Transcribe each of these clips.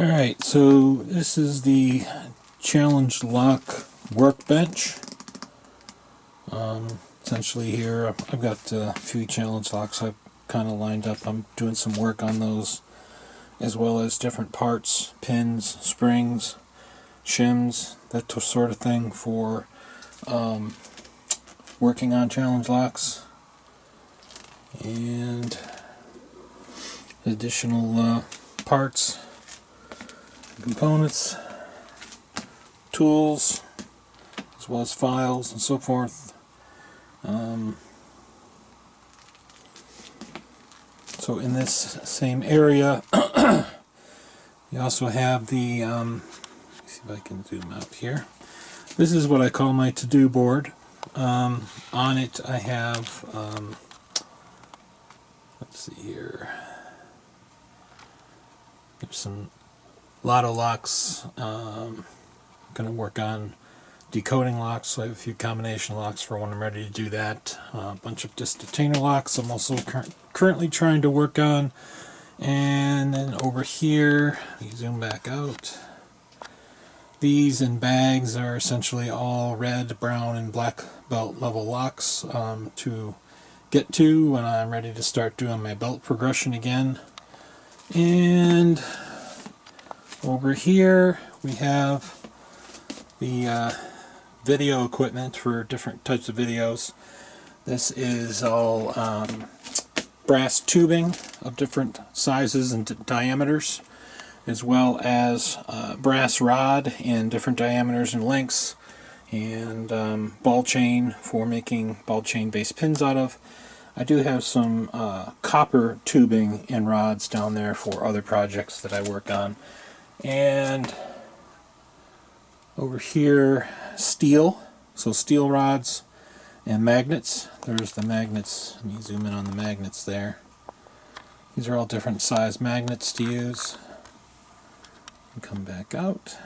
Alright, so this is the challenge lock workbench. Essentially here I've got a few challenge locks I've kind of lined up. I'm doing some work on those, as well as different parts, pins, springs, shims, that sort of thing for working on challenge locks. And additional parts, components, tools, as well as files and so forth. So in this same area you also have the let me see if I can zoom out here. This is what I call my to-do board. On it I have let's see here, there's a lot of locks. I'm going to work on decoding locks, so I have a few combination locks for when I'm ready to do that. A bunch of just detainer locks I'm also currently trying to work on. And then over here, let me zoom back out. These in bags are essentially all red, brown, and black belt level locks to get to when I'm ready to start doing my belt progression again. And over here we have the video equipment for different types of videos. This is all brass tubing of different sizes and diameters, as well as brass rod in different diameters and lengths, and ball chain for making ball chain based pins out of. I do have some copper tubing and rods down there for other projects that I work on. And over here, steel, so steel rods and magnets. There's the magnets. Let me zoom in on the magnets there. These are all different size magnets to use. And come back out.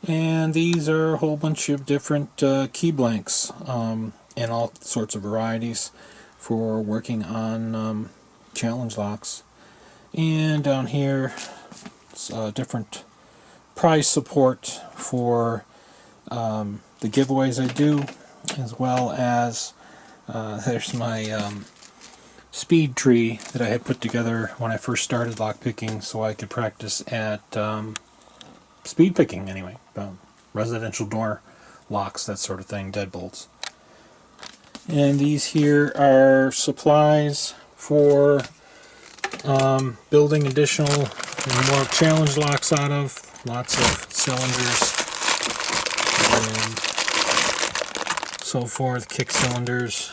And these are a whole bunch of different key blanks and all sorts of varieties for working on challenge locks. And down here, different prize support for the giveaways I do, as well as there's my speed tree that I had put together when I first started lockpicking, so I could practice at speed picking anyway, residential door locks, that sort of thing, deadbolts. And these here are supplies for building additional and more challenge locks out of. Lots of cylinders and so forth, kick cylinders,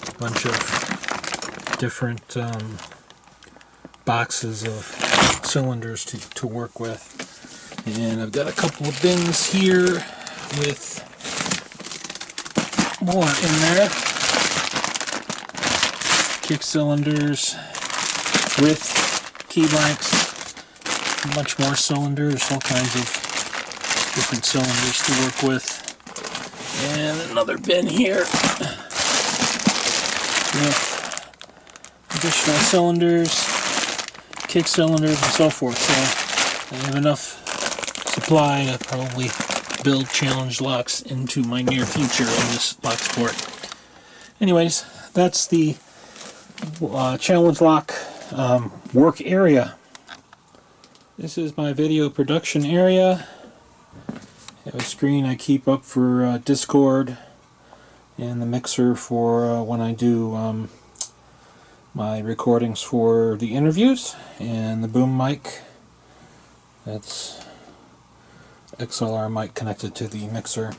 a bunch of different boxes of cylinders to work with. And I've got a couple of bins here with more in there. Kick cylinders with key blanks, much more cylinders, all kinds of different cylinders to work with. And another bin here with additional cylinders, kick cylinders, and so forth. So I have enough supply to probably build challenge locks into my near future in this locksport. Anyways, that's the challenge lock work area. This is my video production area. I have a screen I keep up for Discord, and the mixer for when I do my recordings for the interviews, and the boom mic. That's XLR mic connected to the mixer,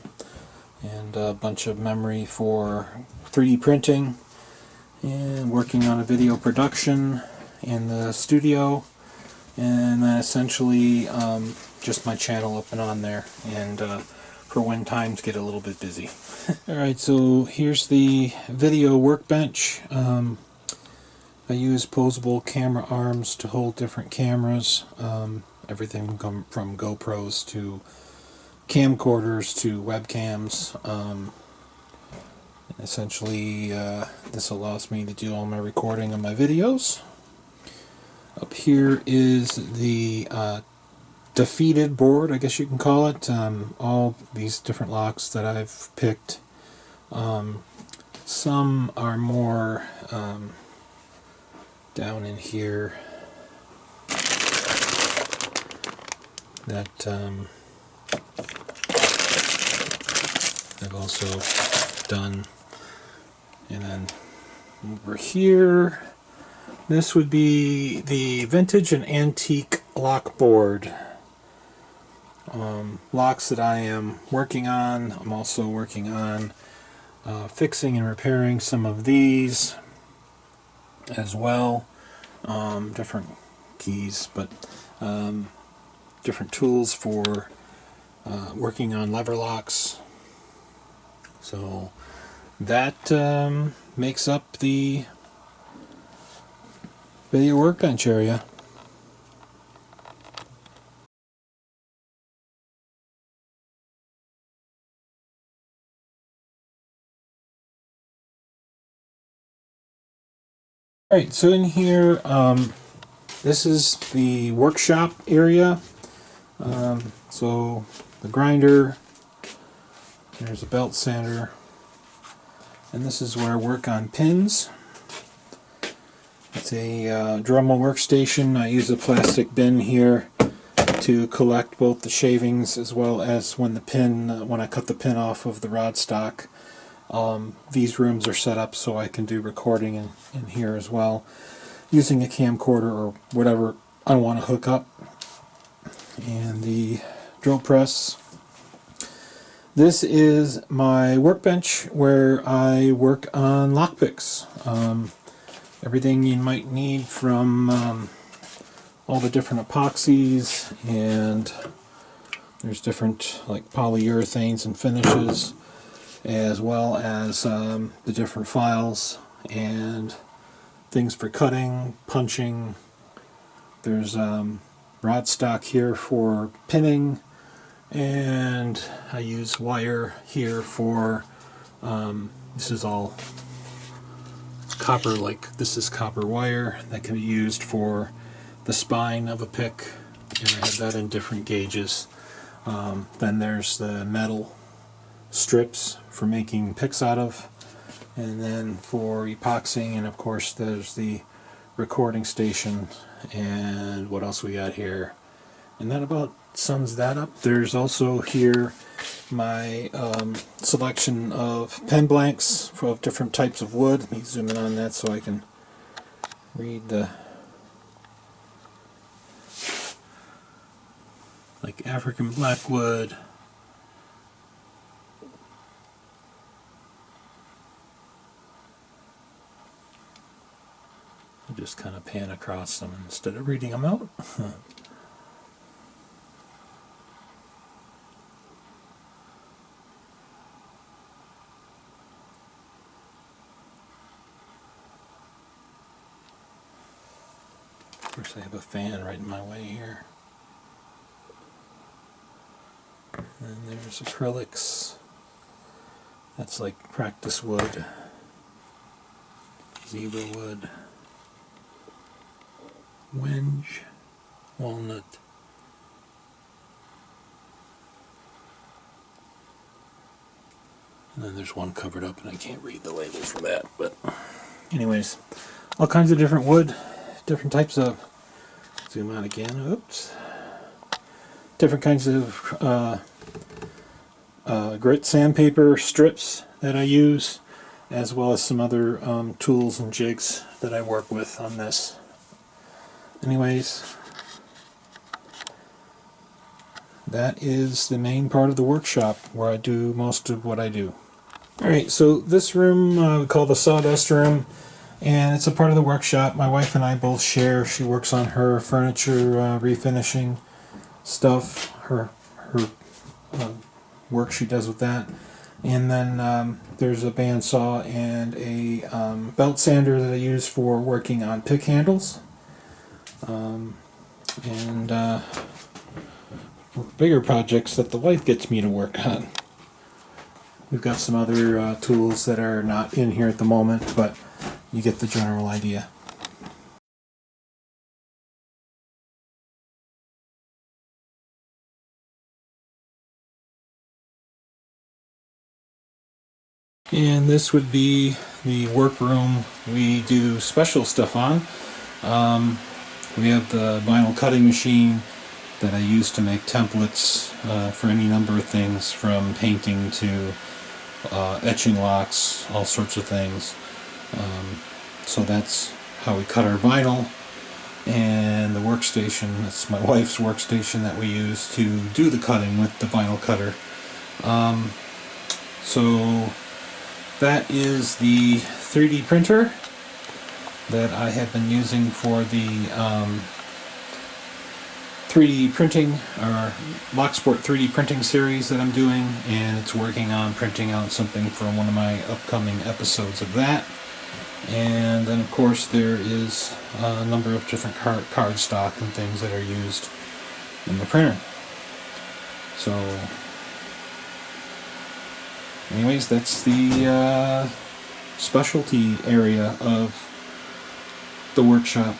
and a bunch of memory for 3D printing and working on a video production in the studio. And then essentially just my channel up and on there, and for when times get a little bit busy. Alright, so here's the video workbench. I use posable camera arms to hold different cameras, everything from GoPros to camcorders to webcams. Essentially this allows me to do all my recording of my videos. Up here is the defeated board, I guess you can call it. All these different locks that I've picked. Some are more down in here that I've also done. And then over here, this would be the vintage and antique lock board. Locks that I am working on. I'm also working on fixing and repairing some of these as well. Different keys, but different tools for working on lever locks. So that makes up the video workbench area. Alright, so in here, this is the workshop area. So the grinder, there's a belt sander, and this is where I work on pins. It's a Dremel workstation. I use a plastic bin here to collect both the shavings as well as when I cut the pin off of the rod stock. These rooms are set up so I can do recording in here as well, using a camcorder or whatever I want to hook up. And the drill press. This is my workbench where I work on lockpicks. Everything you might need from all the different epoxies, and there's different like polyurethanes and finishes, as well as the different files and things for cutting, punching. There's rod stock here for pinning, and I use wire here for this is all copper, like this is copper wire that can be used for the spine of a pick, and I have that in different gauges. Then there's the metal strips for making picks out of, and then for epoxying, and of course there's the recording station. And what else we got here? And that about sums that up. There's also here my selection of pen blanks of different types of wood. Let me zoom in on that so I can read the, like African blackwood, I just kind of pan across them instead of reading them out. Of course, I have a fan right in my way here. And there's acrylics. That's like practice wood, zebra wood, wenge, walnut. And then there's one covered up, and I can't read the label for that. But anyways, all kinds of different wood, different types of, zoom out again, oops, different kinds of grit sandpaper strips that I use, as well as some other tools and jigs that I work with on this. Anyways, that is the main part of the workshop where I do most of what I do. Alright, so this room we call the sawdust room, and it's a part of the workshop. My wife and I both share. She works on her furniture refinishing stuff, her work she does with that. And then there's a bandsaw and a belt sander that I use for working on pick handles. And bigger projects that the wife gets me to work on. We've got some other tools that are not in here at the moment, but you get the general idea. And this would be the workroom we do special stuff on. We have the vinyl cutting machine that I use to make templates for any number of things, from painting to etching locks, all sorts of things. So that's how we cut our vinyl. And the workstation, that's my wife's workstation that we use to do the cutting with the vinyl cutter. So that is the 3D printer that I have been using for the 3D printing, or locksport 3D printing series that I'm doing, and it's working on printing out something for one of my upcoming episodes of that. And then of course there is a number of different card stock and things that are used in the printer. So anyways, that's the specialty area of the workshop.